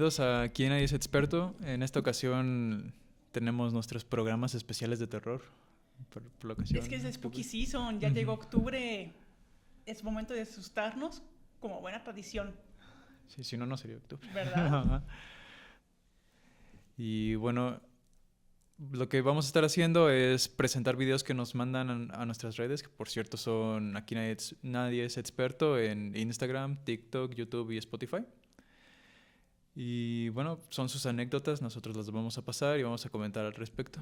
Bienvenidos a Aquí Nadie es Experto. En esta ocasión tenemos nuestros programas especiales de terror. Por la ocasión. Es que es Spooky Season, ya llegó octubre, es momento de asustarnos como buena tradición. Sí, si no, no sería octubre. ¿Verdad? Y bueno, lo que vamos a estar haciendo es presentar videos que nos mandan a nuestras redes, que por cierto son Aquí Nadie es Experto en Instagram, TikTok, YouTube y Spotify. Y bueno, son sus anécdotas, nosotros las vamos a pasar y vamos a comentar al respecto.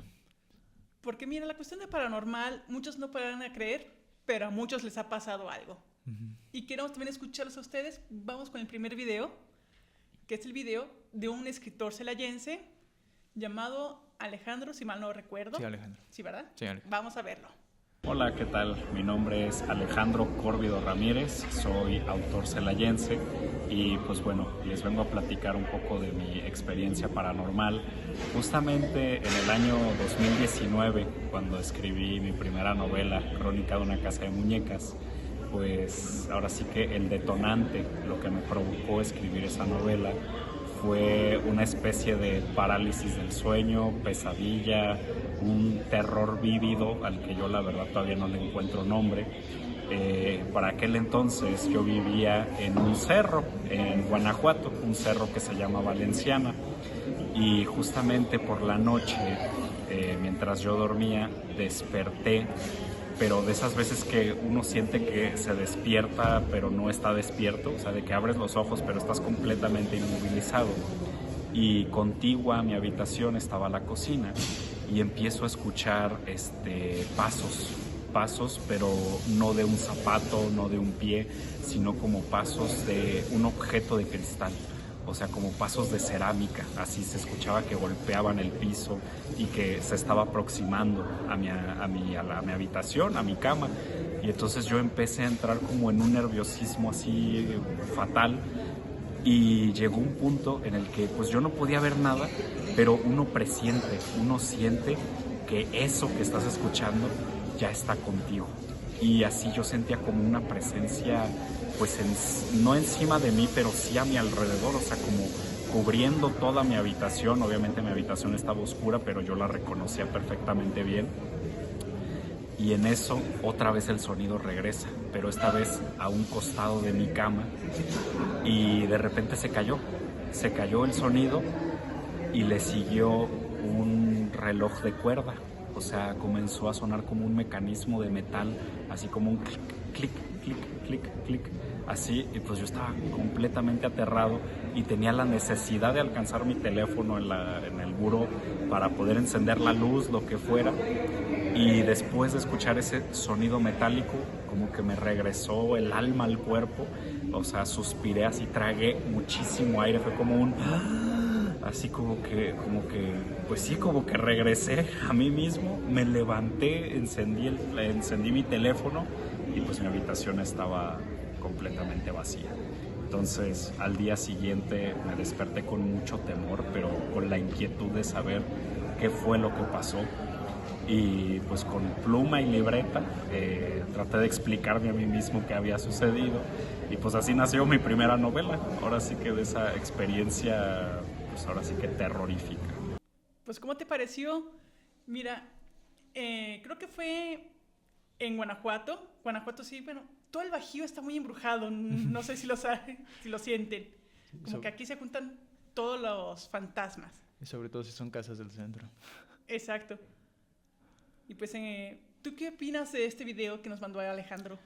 Porque mira, la cuestión de paranormal, muchos no podrán creer, pero a muchos les ha pasado algo. Uh-huh. Y queremos también escucharlos a ustedes. Vamos con el primer video, que es el video de un escritor celayense llamado Alejandro, si mal no recuerdo. Sí, Alejandro. ¿Sí, verdad? Sí, Alejandro. Vamos a verlo. Hola, ¿qué tal? Mi nombre es Alejandro Córvido Ramírez, soy autor celayense y pues bueno, les vengo a platicar un poco de mi experiencia paranormal. Justamente en el año 2019, cuando escribí mi primera novela, Crónica de una casa de muñecas, pues ahora sí que el detonante, lo que me provocó escribir esa novela, fue una especie de parálisis del sueño, pesadilla, un terror vívido al que yo la verdad todavía no le encuentro nombre. Para aquel entonces yo vivía en un cerro en Guanajuato, un cerro que se llama Valenciana, y justamente por la noche, mientras yo dormía, desperté, pero de esas veces que uno siente que se despierta pero no está despierto, o sea, de que abres los ojos pero estás completamente inmovilizado. Y contigua a mi habitación estaba la cocina y empiezo a escuchar pasos, pero no de un zapato, no de un pie, sino como pasos de un objeto de cristal. O sea, como pasos de cerámica, así se escuchaba que golpeaban el piso y que se estaba aproximando a mi habitación, a mi cama. Y entonces yo empecé a entrar como en un nerviosismo así fatal y llegó un punto en el que pues yo no podía ver nada, pero uno presiente, uno siente que eso que estás escuchando ya está contigo. Y así yo sentía como una presencia, pues no encima de mí, pero sí a mi alrededor, o sea, como cubriendo toda mi habitación. Obviamente mi habitación estaba oscura, pero yo la reconocía perfectamente bien. Y en eso otra vez el sonido regresa, pero esta vez a un costado de mi cama, y de repente se cayó el sonido y le siguió un reloj de cuerda. O sea, comenzó a sonar como un mecanismo de metal, así como un clic, clic, clic, clic, clic, así. Y pues yo estaba completamente aterrado y tenía la necesidad de alcanzar mi teléfono en el buró para poder encender la luz, lo que fuera. Y después de escuchar ese sonido metálico, como que me regresó el alma al cuerpo. O sea, suspiré así, tragué muchísimo aire, fue como un... Así como que, pues sí, como que regresé a mí mismo, me levanté, encendí mi teléfono y pues mi habitación estaba completamente vacía. Entonces al día siguiente me desperté con mucho temor, pero con la inquietud de saber qué fue lo que pasó. Y pues con pluma y libreta traté de explicarme a mí mismo qué había sucedido. Y pues así nació mi primera novela. Ahora sí que de esa experiencia, pues ahora sí que terrorífica. Pues ¿cómo te pareció? Mira, creo que fue en Guanajuato. Guanajuato sí, bueno, todo el Bajío está muy embrujado. No sé si lo saben, si lo sienten. Como que aquí se juntan todos los fantasmas. Y sobre todo si son casas del centro. Exacto. Y pues, ¿tú qué opinas de este video que nos mandó Alejandro?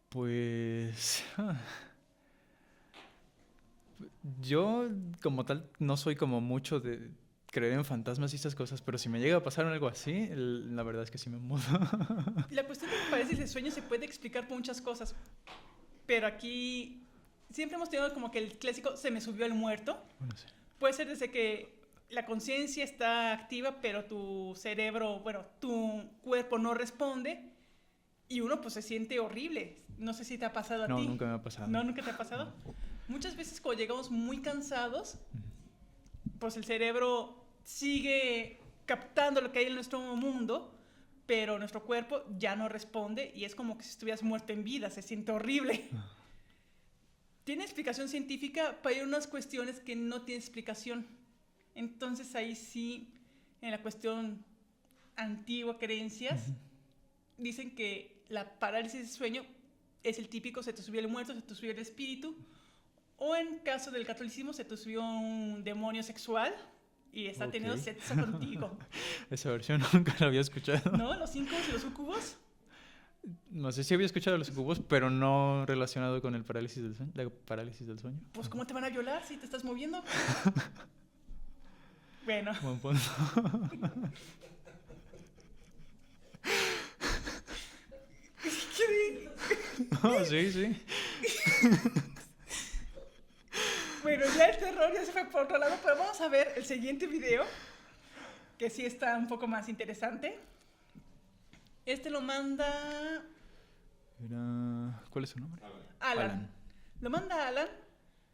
Pues... yo como tal no soy como mucho de creer en fantasmas y estas cosas, pero si me llega a pasar algo así, la verdad es que sí me mudo. La cuestión de que parálisis de sueño se puede explicar por muchas cosas, pero aquí siempre hemos tenido como que el clásico se me subió el muerto. Bueno, sí. Puede ser desde que la conciencia está activa, pero tu cerebro, bueno, tu cuerpo no responde y uno pues se siente horrible. No sé si te ha pasado a ti. No, nunca me ha pasado. ¿No, nunca te ha pasado? No. Muchas veces cuando llegamos muy cansados, pues el cerebro sigue captando lo que hay en nuestro mundo, pero nuestro cuerpo ya no responde y es como que si estuvieras muerto en vida, se siente horrible. tiene explicación científica, pero hay unas cuestiones que no tienen explicación. Entonces ahí sí, en la cuestión antigua, creencias, dicen que la parálisis de sueño es el típico, se te subió el muerto, se te subió el espíritu, o en caso del catolicismo se te subió un demonio sexual y está teniendo sexo contigo. Esa versión nunca la había escuchado. ¿No? Los incubos y los sucubos. No sé si había escuchado los sucubos, pero no relacionado con el parálisis del sueño, la parálisis del sueño. Pues ¿cómo te van a violar si te estás moviendo? Bueno. Buen punto. Oh, sí, sí. Bueno, ya el terror ya se fue por otro lado, pero vamos a ver el siguiente video, que sí está un poco más interesante. Este lo manda... ¿Cuál es su nombre? Alan. Lo manda Alan.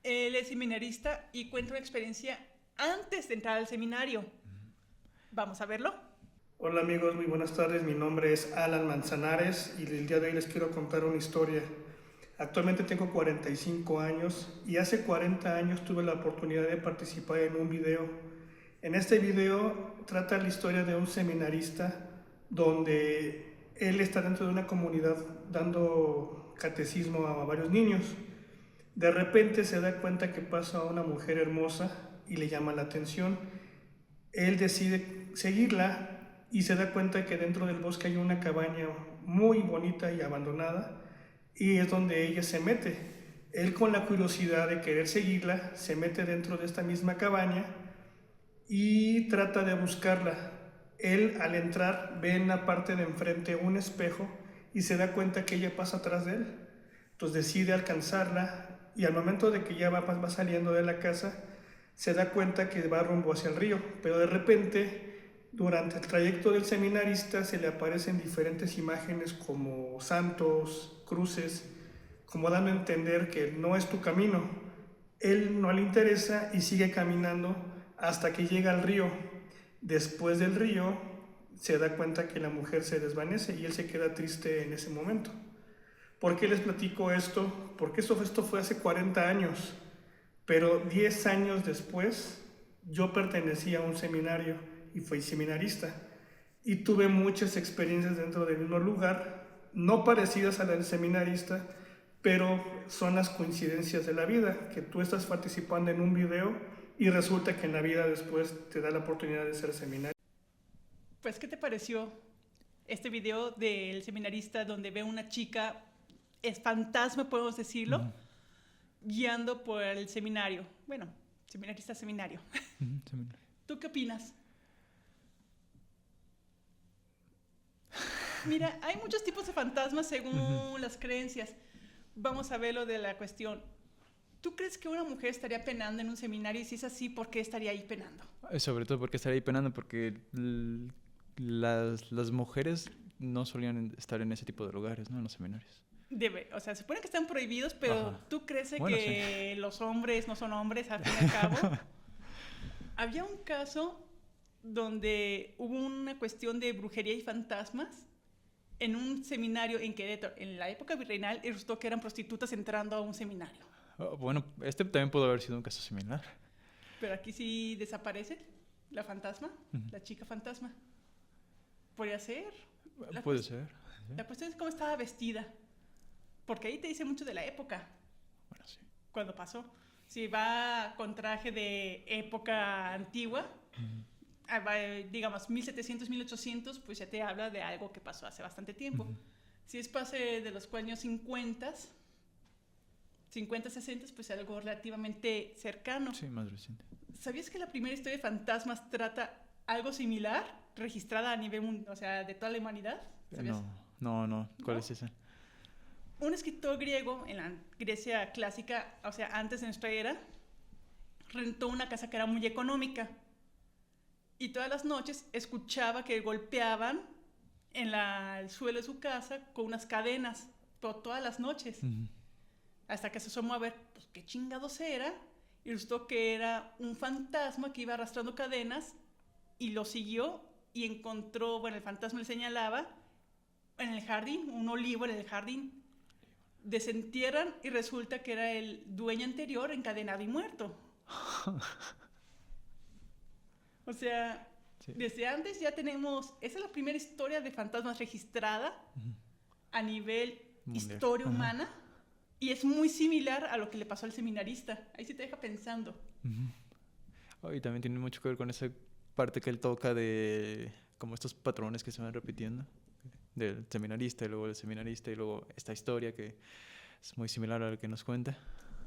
Él es seminarista y cuenta una experiencia antes de entrar al seminario. Vamos a verlo. Hola amigos, muy buenas tardes. Mi nombre es Alan Manzanares y el día de hoy les quiero contar una historia. Actualmente tengo 45 años y hace 40 años tuve la oportunidad de participar en un video. En este video trata la historia de un seminarista donde él está dentro de una comunidad dando catecismo a varios niños. De repente se da cuenta que pasa una mujer hermosa y le llama la atención. Él decide seguirla y se da cuenta que dentro del bosque hay una cabaña muy bonita y abandonada y es donde ella se mete. Él, con la curiosidad de querer seguirla, se mete dentro de esta misma cabaña y trata de buscarla. Él, al entrar, ve en la parte de enfrente un espejo y se da cuenta que ella pasa atrás de él. Entonces decide alcanzarla y al momento de que ya va saliendo de la casa, se da cuenta que va rumbo hacia el río, pero de repente, durante el trayecto del seminarista, se le aparecen diferentes imágenes como santos, cruces, como dando a entender que no es tu camino. Él no le interesa y sigue caminando hasta que llega al río. Después del río, se da cuenta que la mujer se desvanece y él se queda triste en ese momento. ¿Por qué les platico esto? Porque esto fue hace 40 años, pero 10 años después yo pertenecía a un seminario y fui seminarista y tuve muchas experiencias dentro del mismo lugar, no parecidas a la del seminarista, pero son las coincidencias de la vida, que tú estás participando en un video y resulta que en la vida después te da la oportunidad de ser seminario. Pues, ¿qué te pareció este video del seminarista donde ve a una chica, es fantasma, podemos decirlo, guiando por el seminario? Bueno, seminarista, seminario. Seminario. ¿Tú qué opinas? Mira, hay muchos tipos de fantasmas según las creencias. Vamos a ver lo de la cuestión. ¿Tú crees que una mujer estaría penando en un seminario? Y si es así, ¿por qué estaría ahí penando? Sobre todo porque estaría ahí penando, porque las mujeres no solían estar en ese tipo de lugares, ¿no? En los seminarios. O sea, se supone que están prohibidos, pero Ajá. ¿tú crees Bueno, que los hombres no son hombres al fin y al cabo? Había un caso donde hubo una cuestión de brujería y fantasmas en un seminario en Querétaro. En la época virreinal, resultó que eran prostitutas entrando a un seminario. Bueno, este también pudo haber sido un caso similar. Pero aquí sí desaparece la fantasma, la chica fantasma. ¿Podría ser? Puede ser. ¿Sí? La cuestión es cómo estaba vestida. Porque ahí te dice mucho de la época. Bueno, sí. Cuando pasó. Si va con traje de época antigua, digamos 1700, 1800, pues ya te habla de algo que pasó hace bastante tiempo. Si es pase de los años 50, 60, pues algo relativamente cercano. Sí, más reciente. ¿Sabías que la primera historia de fantasmas trata algo similar, registrada a nivel, o sea, de toda la humanidad? ¿Sabías? No. ¿Cuál ¿No? es esa? Un escritor griego en la Grecia clásica, o sea, antes de nuestra era, rentó una casa que era muy económica y todas las noches escuchaba que golpeaban en el suelo de su casa con unas cadenas, pero todas las noches. Hasta que se asomó a ver, pues, qué chingados era, y resultó que era un fantasma que iba arrastrando cadenas y lo siguió y encontró, bueno, el fantasma le señalaba en el jardín, un olivo en el jardín. desentierran y resulta que era el dueño anterior encadenado y muerto. O sea, Sí. desde antes ya tenemos, esa es la primera historia de fantasmas registrada a nivel Mundial. historia Ajá. humana y es muy similar a lo que le pasó al seminarista. Ahí sí te deja pensando. Oh, y también tiene mucho que ver con esa parte que él toca de como estos patrones que se van repitiendo. Del seminarista y luego del seminarista y luego esta historia que es muy similar a la que nos cuenta.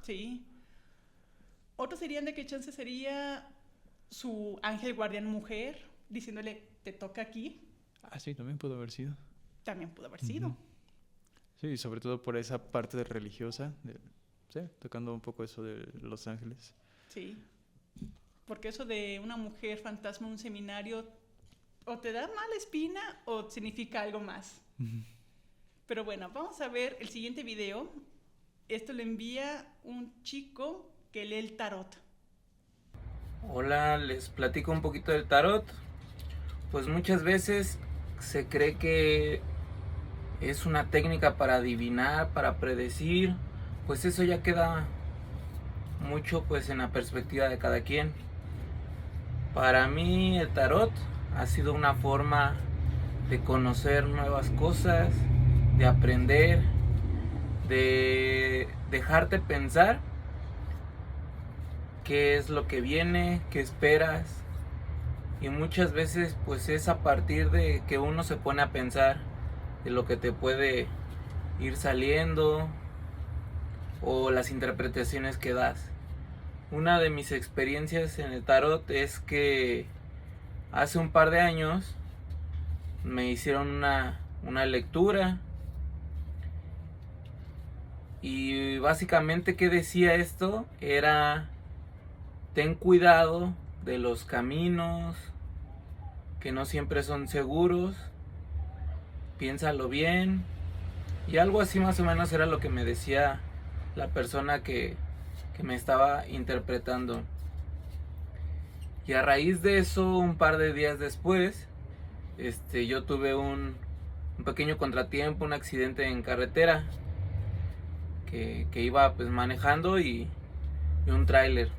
Sí. Otros dirían de que chance sería su ángel guardián mujer diciéndole, te toca aquí. Ah, sí, también pudo haber sido. También pudo haber sido. Ujú. Sí, sobre todo por esa parte de religiosa, sí, tocando un poco eso de los ángeles. Sí. Porque eso de una mujer fantasma en un seminario o te da mala espina o significa algo más. Pero bueno, vamos a ver el siguiente video. Esto lo envía un chico que lee el tarot. Hola, les platico un poquito del tarot. Pues muchas veces se cree que es una técnica para adivinar, para predecir. Pues eso ya queda mucho pues en la perspectiva de cada quien. Para mí el tarot ha sido una forma de conocer nuevas cosas, de aprender, de dejarte pensar qué es lo que viene, qué esperas. Y muchas veces pues es a partir de que uno se pone a pensar de lo que te puede ir saliendo o las interpretaciones que das. Una de mis experiencias en el tarot es que hace un par de años me hicieron una lectura y básicamente ¿qué decía esto? Era: ten cuidado de los caminos que no siempre son seguros, piénsalo bien. Y algo así más o menos era lo que me decía la persona que me estaba interpretando. Y a raíz de eso, un par de días después, yo tuve un pequeño contratiempo, un accidente en carretera, que iba pues manejando y un tráiler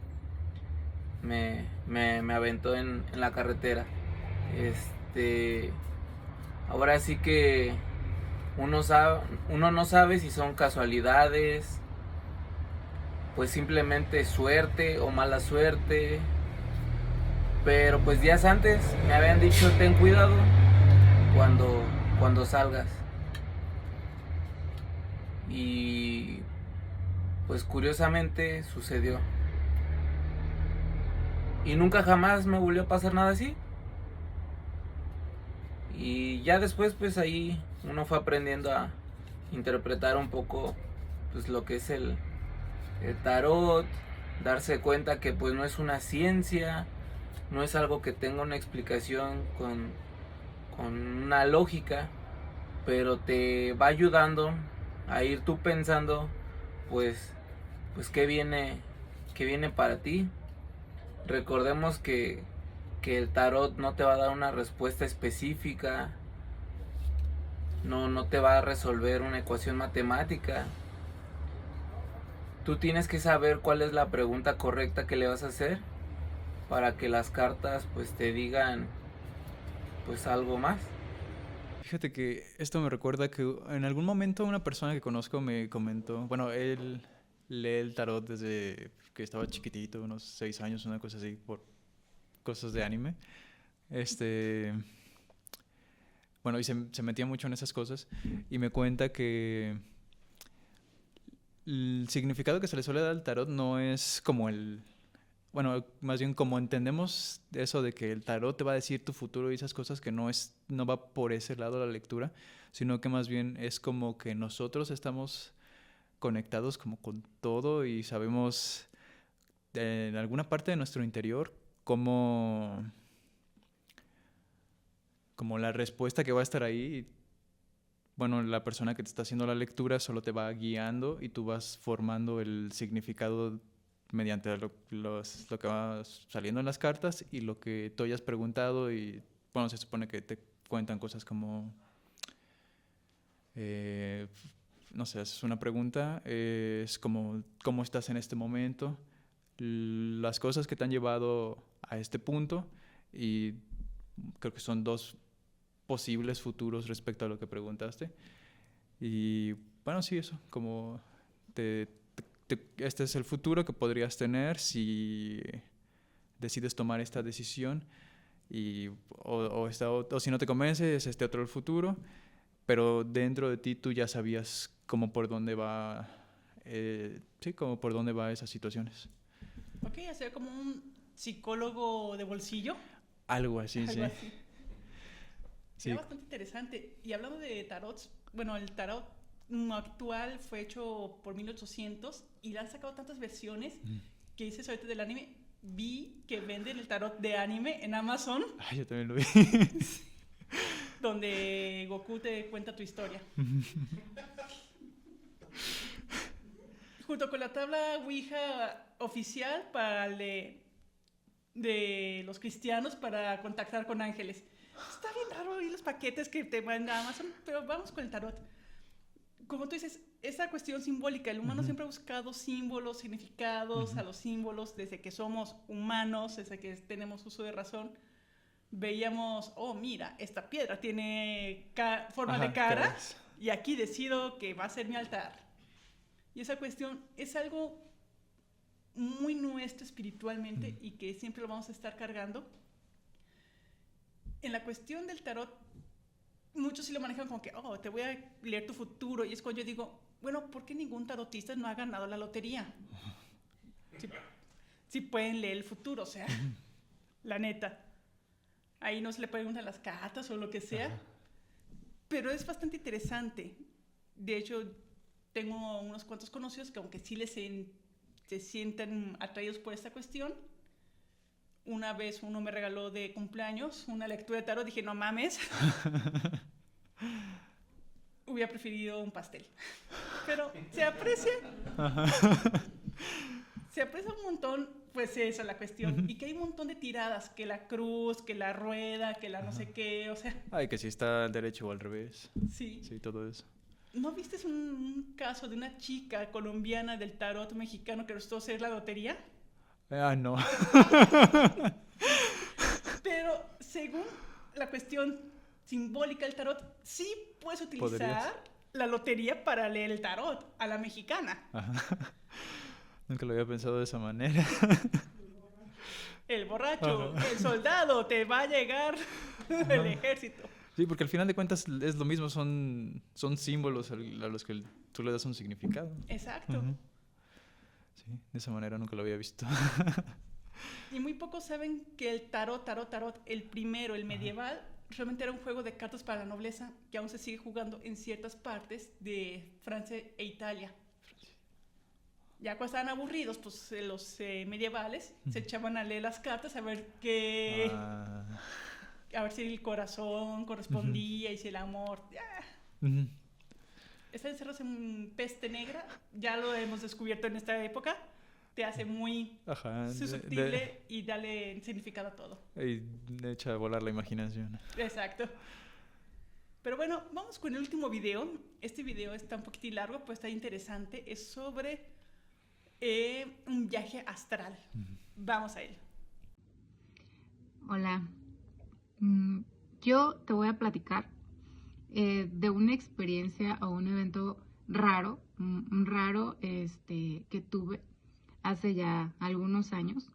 me aventó en la carretera. Ahora sí que uno no sabe si son casualidades, pues simplemente suerte o mala suerte. Pero pues días antes me habían dicho: ten cuidado cuando salgas. Y pues curiosamente sucedió. Y nunca jamás me volvió a pasar nada así. Y ya después pues ahí uno fue aprendiendo a interpretar un poco pues lo que es el tarot, darse cuenta que pues no es una ciencia, no es algo que tenga una explicación con una lógica, pero te va ayudando a ir tú pensando pues qué viene para ti. Recordemos que el tarot no te va a dar una respuesta específica, no te va a resolver una ecuación matemática. Tú tienes que saber cuál es la pregunta correcta que le vas a hacer para que las cartas pues te digan pues algo más. Fíjate que esto me recuerda que en algún momento una persona que conozco me comentó, bueno, él lee el tarot desde que estaba chiquitito, unos 6 años, una cosa así, por cosas de anime. Bueno, y se metía mucho en esas cosas y me cuenta que el significado que se le suele dar al tarot no es como bueno, más bien como entendemos eso de que el tarot te va a decir tu futuro y esas cosas, que no va por ese lado la lectura, sino que más bien es como que nosotros estamos conectados como con todo y sabemos en alguna parte de nuestro interior como la respuesta que va a estar ahí. Bueno, la persona que te está haciendo la lectura solo te va guiando y tú vas formando el significado mediante lo que va saliendo en las cartas y lo que tú hayas preguntado. Y bueno, se supone que te cuentan cosas como no sé, es una pregunta, es como, ¿cómo estás en este momento? Las cosas que te han llevado a este punto, y creo que son dos posibles futuros respecto a lo que preguntaste. Y bueno, sí, eso, como este es el futuro que podrías tener si decides tomar esta decisión, y, o si no te convence, es este otro el futuro, pero dentro de ti tú ya sabías cómo por dónde va, sí, como por dónde va esas situaciones. Ok, hacer como un psicólogo de bolsillo. Algo así, Algo sí. así. Sí. Era bastante interesante. Y hablando de tarots, bueno, el tarot actual fue hecho por 1800 y le han sacado tantas versiones que dices ahorita del anime. Vi que venden el tarot de anime en Amazon, Ay, yo también lo vi. donde Goku te cuenta tu historia. Junto con la tabla Ouija oficial para el de los cristianos para contactar con ángeles. Está bien raro ahí los paquetes que te manda Amazon, pero vamos con el tarot. Como tú dices, esa cuestión simbólica, el humano siempre ha buscado símbolos, significados a los símbolos desde que somos humanos, desde que tenemos uso de razón. Veíamos, oh, mira, esta piedra tiene forma de cara caras. y aquí decido que va a ser mi altar. Y esa cuestión es algo muy nuestro espiritualmente y que siempre lo vamos a estar cargando. En la cuestión del tarot, muchos sí lo manejan como que, oh, te voy a leer tu futuro. Y es cuando yo digo, bueno, ¿por qué ningún tarotista no ha ganado la lotería? Sí pueden leer el futuro, o sea, la neta. Ahí no se le preguntan las cartas o lo que sea. Pero es bastante interesante. De hecho, tengo unos cuantos conocidos que aunque sí se sienten atraídos por esta cuestión. Una vez uno me regaló de cumpleaños una lectura de tarot. Dije, no mames. Hubiera preferido un pastel. Pero se aprecia. Se aprecia un montón, pues eso, la cuestión. Y que hay un montón de tiradas. Que la cruz, que la rueda, que la no sé qué. O sea, Ay, que si está al derecho o al revés. sí. Sí, todo eso. ¿No viste un caso de una chica colombiana del tarot mexicano que resultó ser la lotería? Ah, no. Pero según la cuestión simbólica del tarot, sí puedes utilizar ¿Podrías? la lotería para leer el tarot a la mexicana. Ajá. Nunca lo había pensado de esa manera. El borracho, el soldado, te va a llegar el ejército. Sí, porque al final de cuentas es lo mismo, son símbolos a los que tú le das un significado. Exacto. Sí, de esa manera nunca lo había visto. Y muy pocos saben que el tarot, el primero, el medieval, realmente era un juego de cartas para la nobleza que aún se sigue jugando en ciertas partes de Francia e Italia. Ya cuando estaban aburridos, pues los medievales se echaban a leer las cartas a ver qué... A ver si el corazón correspondía y si el amor... Esta encerrarse en peste negra, ya lo hemos descubierto en esta época, te hace muy susceptible y dale significado a todo. Y echa a volar la imaginación. Exacto. Pero bueno, vamos con el último video. Este video está un poquitín largo, pues está interesante. Es sobre un viaje astral. Vamos a él. Hola. Yo te voy a platicar de una experiencia o un evento raro, que tuve hace ya algunos años.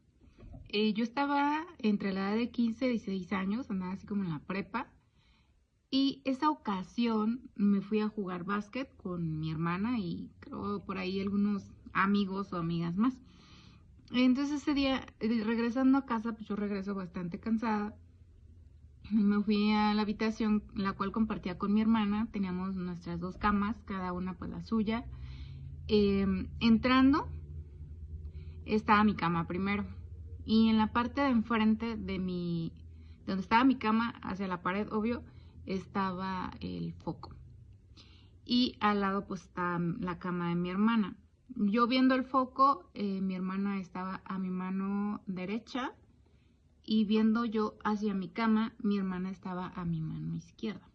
Yo estaba entre la edad de 15 y 16 años, andaba así como en la prepa, y esa ocasión me fui a jugar básquet con mi hermana y creo por ahí algunos amigos o amigas más. Entonces ese día, regresando a casa, pues yo regreso bastante cansada. Me fui a la habitación, la cual compartía con mi hermana. Teníamos nuestras dos camas, cada una pues la suya. Entrando, estaba mi cama primero. Y en la parte de enfrente de donde estaba mi cama, hacia la pared, obvio, estaba el foco. Y al lado pues estaba la cama de mi hermana. Yo viendo el foco, mi hermana estaba a mi mano derecha. Y viendo yo hacia mi cama, mi hermana estaba a mi mano izquierda.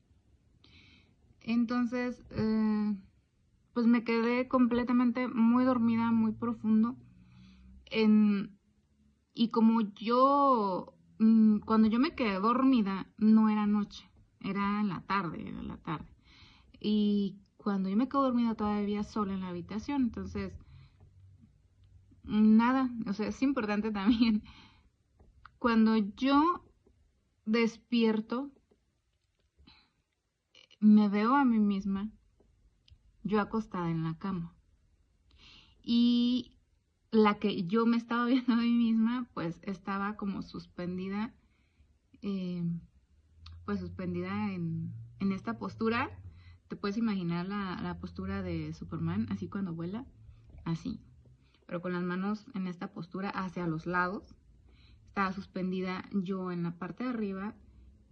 Entonces, pues me quedé completamente muy dormida, muy profundo. Y como yo, cuando yo me quedé dormida, no era noche, era en la tarde, Y cuando yo me quedo dormida todavía había sol en la habitación, entonces, nada, o sea, es importante también. Cuando yo despierto, me veo a mí misma, yo acostada en la cama. Y la que yo me estaba viendo a mí misma, pues estaba como suspendida, eh, pues suspendida en esta postura. Te puedes imaginar la postura de Superman, así cuando vuela, así, pero con las manos en esta postura hacia los lados. Estaba suspendida yo en la parte de arriba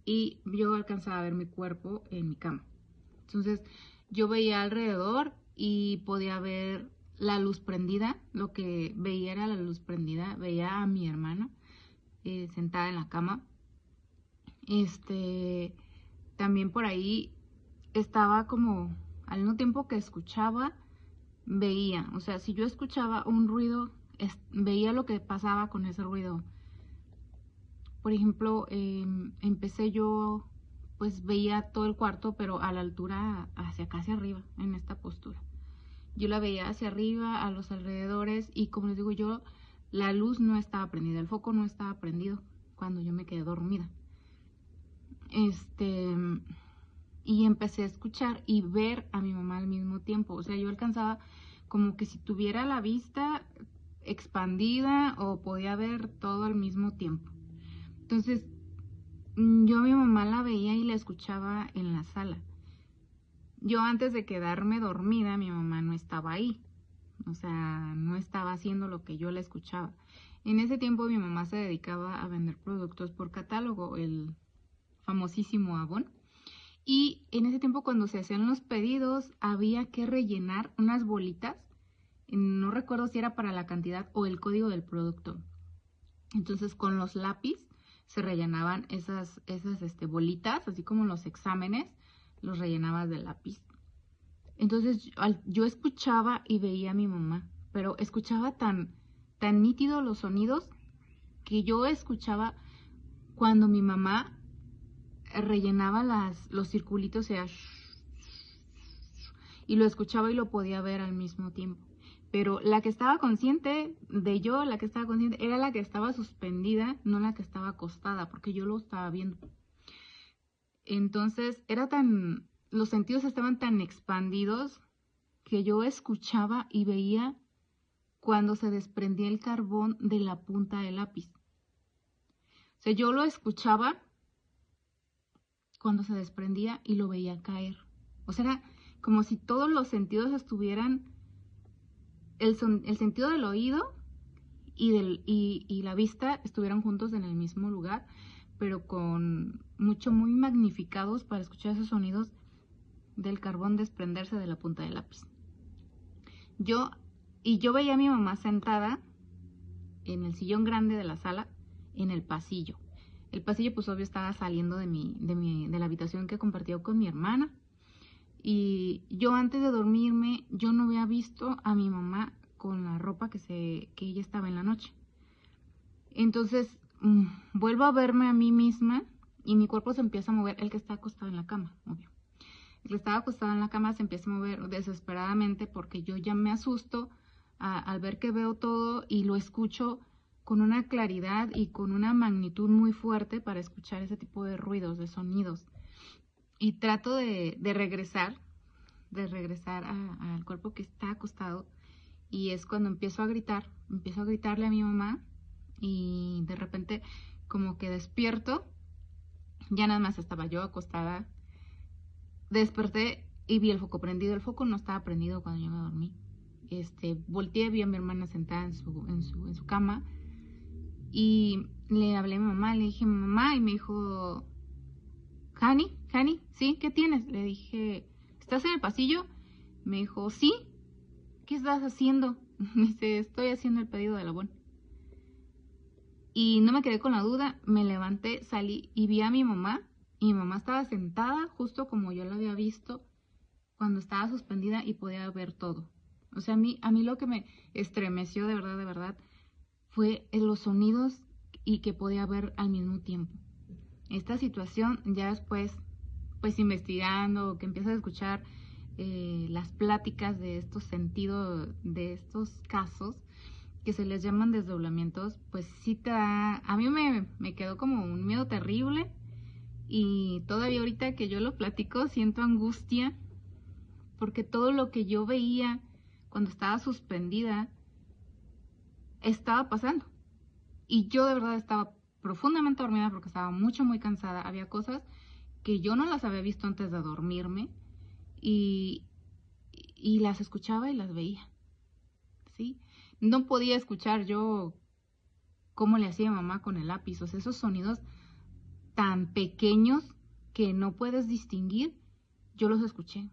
y yo alcanzaba a ver mi cuerpo en mi cama. Entonces yo veía alrededor y podía ver la luz prendida. Lo que veía era la luz prendida. Veía a mi hermana sentada en la cama. También por ahí estaba como, al mismo tiempo que escuchaba, veía. O sea, si yo escuchaba un ruido, veía lo que pasaba con ese ruido. Por ejemplo, empecé yo, pues veía todo el cuarto, pero a la altura, hacia casi arriba, en esta postura. Yo la veía hacia arriba, a los alrededores, y como les digo yo, la luz no estaba prendida, el foco no estaba prendido cuando yo me quedé dormida. Y empecé a escuchar y ver a mi mamá al mismo tiempo. O sea, yo alcanzaba como que si tuviera la vista expandida o podía ver todo al mismo tiempo. Entonces, yo a mi mamá la veía y la escuchaba en la sala. Yo antes de quedarme dormida, mi mamá no estaba ahí. O sea, no estaba haciendo lo que yo la escuchaba. En ese tiempo mi mamá se dedicaba a vender productos por catálogo, el famosísimo Avon. Y en ese tiempo cuando se hacían los pedidos había que rellenar unas bolitas. No recuerdo si era para la cantidad o el código del producto. Entonces con los lápiz se rellenaban esas bolitas, así como los exámenes, los rellenabas de lápiz. Entonces yo escuchaba y veía a mi mamá, pero escuchaba tan nítido los sonidos que yo escuchaba cuando mi mamá rellenaba los circulitos, y lo escuchaba y lo podía ver al mismo tiempo. Pero la que estaba consciente era la que estaba suspendida, no la que estaba acostada, porque yo lo estaba viendo. Entonces los sentidos estaban tan expandidos que yo escuchaba y veía cuando se desprendía el carbón de la punta del lápiz. O sea, yo lo escuchaba cuando se desprendía y lo veía caer. O sea, era como si todos los sentidos estuvieran, el sentido del oído y la vista estuvieran juntos en el mismo lugar, pero muy magnificados para escuchar esos sonidos del carbón desprenderse de la punta del lápiz. Yo veía a mi mamá sentada en el sillón grande de la sala, en el pasillo. El pasillo, pues obvio, estaba saliendo de la habitación que compartía con mi hermana. Y yo antes de dormirme, yo no había visto a mi mamá con la ropa que ella estaba en la noche. Entonces, vuelvo a verme a mí misma y mi cuerpo se empieza a mover, el que está acostado en la cama, obvio. El que estaba acostado en la cama se empieza a mover desesperadamente porque yo ya me asusto al ver que veo todo y lo escucho con una claridad y con una magnitud muy fuerte para escuchar ese tipo de ruidos, de sonidos. Y trato de regresar al cuerpo que está acostado, y es cuando empiezo a gritarle a mi mamá, y de repente como que despierto, ya nada más estaba yo acostada, desperté y vi el foco prendido. El foco no estaba prendido cuando yo me dormí. Volteé, vi a mi hermana sentada en su cama y le hablé a mi mamá, le dije mamá, y me dijo, Hani, ¿sí? ¿Qué tienes? Le dije, ¿estás en el pasillo? Me dijo, sí. ¿Qué estás haciendo? Me dice, estoy haciendo el pedido del Avon. Y no me quedé con la duda, me levanté, salí y vi a mi mamá. Y mi mamá estaba sentada justo como yo la había visto cuando estaba suspendida y podía ver todo. O sea, a mí lo que me estremeció de verdad, fue los sonidos y que podía ver al mismo tiempo. Esta situación ya después, pues investigando, que empiezas a escuchar las pláticas de estos sentidos, de estos casos, que se les llaman desdoblamientos, pues sí a mí me quedó como un miedo terrible, y todavía ahorita que yo lo platico siento angustia, porque todo lo que yo veía cuando estaba suspendida estaba pasando, y yo de verdad estaba profundamente dormida porque estaba muy cansada. Había cosas que yo no las había visto antes de dormirme, y las escuchaba y las veía, ¿sí? No podía escuchar yo cómo le hacía mamá con el lápiz, o sea, esos sonidos tan pequeños que no puedes distinguir, yo los escuché.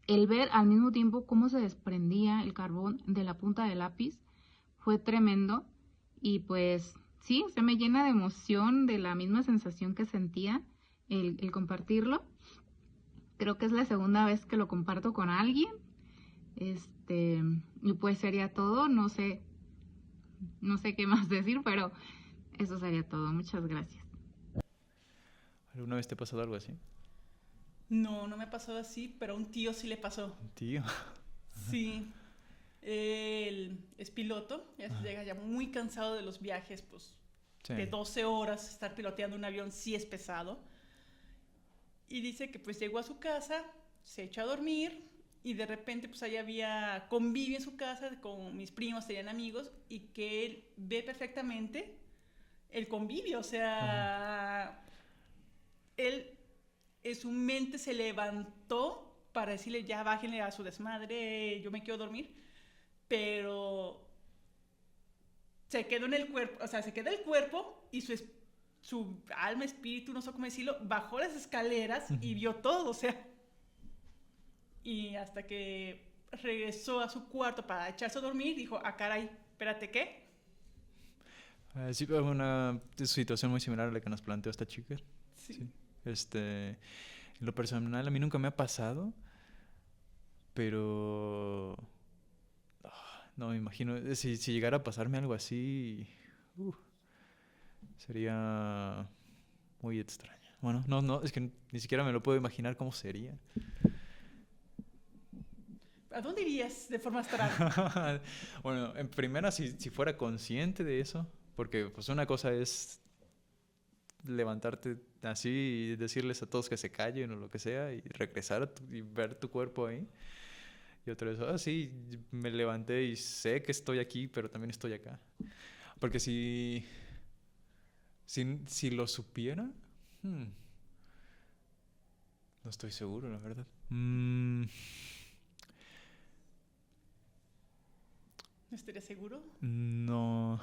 El ver al mismo tiempo cómo se desprendía el carbón de la punta del lápiz fue tremendo, y pues sí, se me llena de emoción, de la misma sensación que sentía el compartirlo. Creo que es la segunda vez que lo comparto con alguien. Y pues sería todo. No sé qué más decir, pero eso sería todo. Muchas gracias. ¿Alguna vez te ha pasado algo así? No, no me ha pasado así, pero a un tío sí le pasó. ¿Un tío? Sí. Él es piloto, ya llega ya muy cansado de los viajes, pues Sí. de 12 horas estar piloteando un avión sí es pesado. Y dice que pues llegó a su casa, se echó a dormir, y de repente pues ahí había convivio en su casa, con mis primos, tenían amigos, y que él ve perfectamente el convivio, o sea, él en su mente se levantó para decirle ya bájenle a su desmadre, yo me quiero dormir, pero se quedó en el cuerpo, o sea, se quedó el cuerpo, y su alma, espíritu, no sé cómo decirlo, bajó las escaleras y vio todo, o sea, y hasta que regresó a su cuarto para echarse a dormir, dijo, caray, espérate, ¿qué? Sí, una situación muy similar a la que nos planteó esta chica. Sí. En lo personal, a mí nunca me ha pasado, pero no me imagino, si llegara a pasarme algo así, sería muy extraño. Bueno, no, es que ni siquiera me lo puedo imaginar cómo sería. ¿A dónde irías de forma astral? Bueno, en primera, si fuera consciente de eso, porque pues una cosa es levantarte así y decirles a todos que se callen o lo que sea, y regresar y ver tu cuerpo ahí. Y otra vez, sí, me levanté y sé que estoy aquí, pero también estoy acá. Porque si lo supiera, no estoy seguro, la verdad. ¿No estarías seguro? No,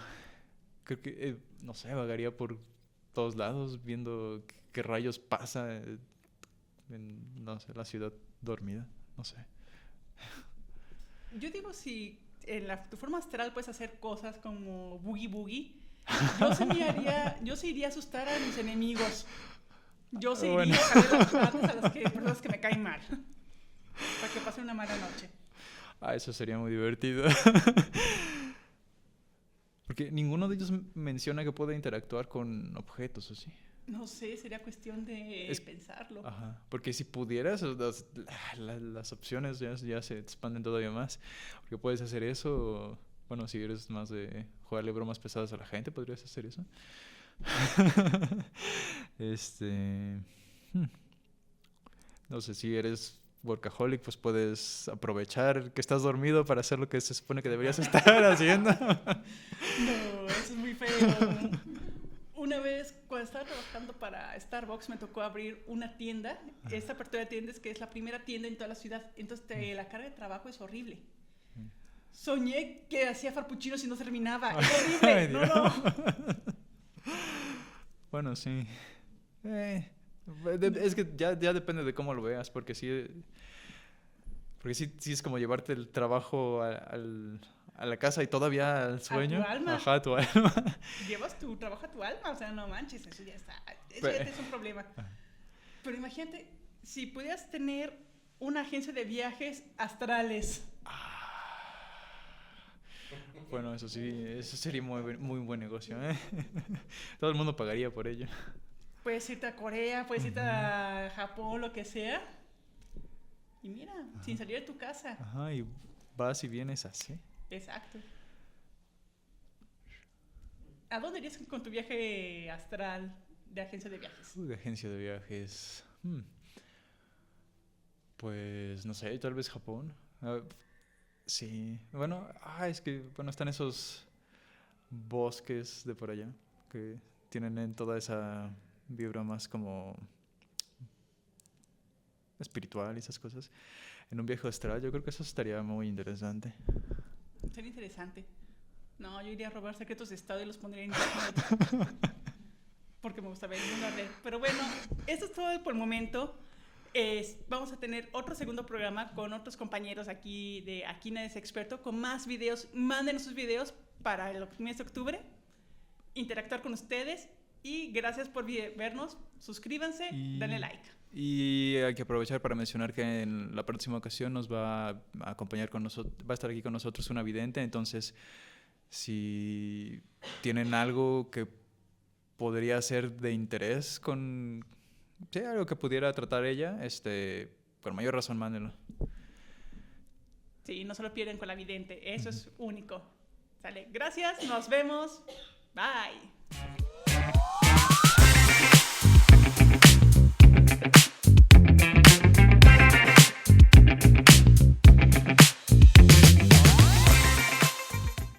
creo que, no sé, vagaría por todos lados viendo qué rayos pasa en, no sé, la ciudad dormida, no sé. Yo digo, si en tu forma astral puedes hacer cosas como boogie boogie, yo sí iría a asustar a mis enemigos. Yo sí iría a jalar las patas a las personas que me caen mal, para que pasen una mala noche. Eso sería muy divertido. Porque ninguno de ellos menciona que puede interactuar con objetos, ¿o sí? No sé, sería cuestión de pensarlo. Ajá, porque si pudieras, las opciones ya se expanden todavía más. Porque puedes hacer eso, bueno, si eres más de jugarle bromas pesadas a la gente, podrías hacer eso. No sé, si eres workaholic, pues puedes aprovechar que estás dormido para hacer lo que se supone que deberías estar haciendo. No, eso es muy feo. Una vez, cuando estaba trabajando para Starbucks, me tocó abrir una tienda. Esta apertura de tiendas que es la primera tienda en toda la ciudad. Entonces, la carga de trabajo es horrible. Soñé que hacía farpuchinos y no terminaba. Es horrible. Ay, no. Bueno, sí. Es que ya depende de cómo lo veas, porque sí es como llevarte el trabajo a la casa y todavía al sueño. A tu alma. Ajá, a tu alma. Llevas tu trabajo a tu alma, o sea, no manches, eso ya es un problema. Pero imagínate, si pudieras tener una agencia de viajes astrales. Bueno, eso sí, eso sería muy buen negocio, ¿eh? Todo el mundo pagaría por ello. Puedes irte a Corea, puedes irte a Japón, lo que sea. Y mira, sin salir de tu casa. Ajá, y vas y vienes así. Exacto. ¿A dónde irías con tu viaje astral de agencia de viajes? De agencia de viajes. Pues no sé, tal vez Japón. Sí, bueno, es que están esos bosques de por allá que tienen en toda esa vibra más como espiritual y esas cosas. En un viaje astral, yo creo que eso estaría muy interesante. Sería interesante. No, yo iría a robar secretos de Estado y los pondría en internet. Porque me gusta ver el mundo arder. Pero bueno, eso es todo por el momento. Vamos a tener otro segundo programa con otros compañeros aquí de Aquí Nadie es Experto, con más videos. Mándenos sus videos para el mes de octubre. Interactuar con ustedes. Y gracias por vernos. Suscríbanse, denle like. Y hay que aprovechar para mencionar que en la próxima ocasión nos va a acompañar con nosotros, va a estar aquí con nosotros una vidente. Entonces, si tienen algo que podría ser de interés algo que pudiera tratar ella, con mayor razón mándenlo. Sí, no se lo pierden con la vidente. Eso es único. Sale. Gracias, nos vemos. Bye.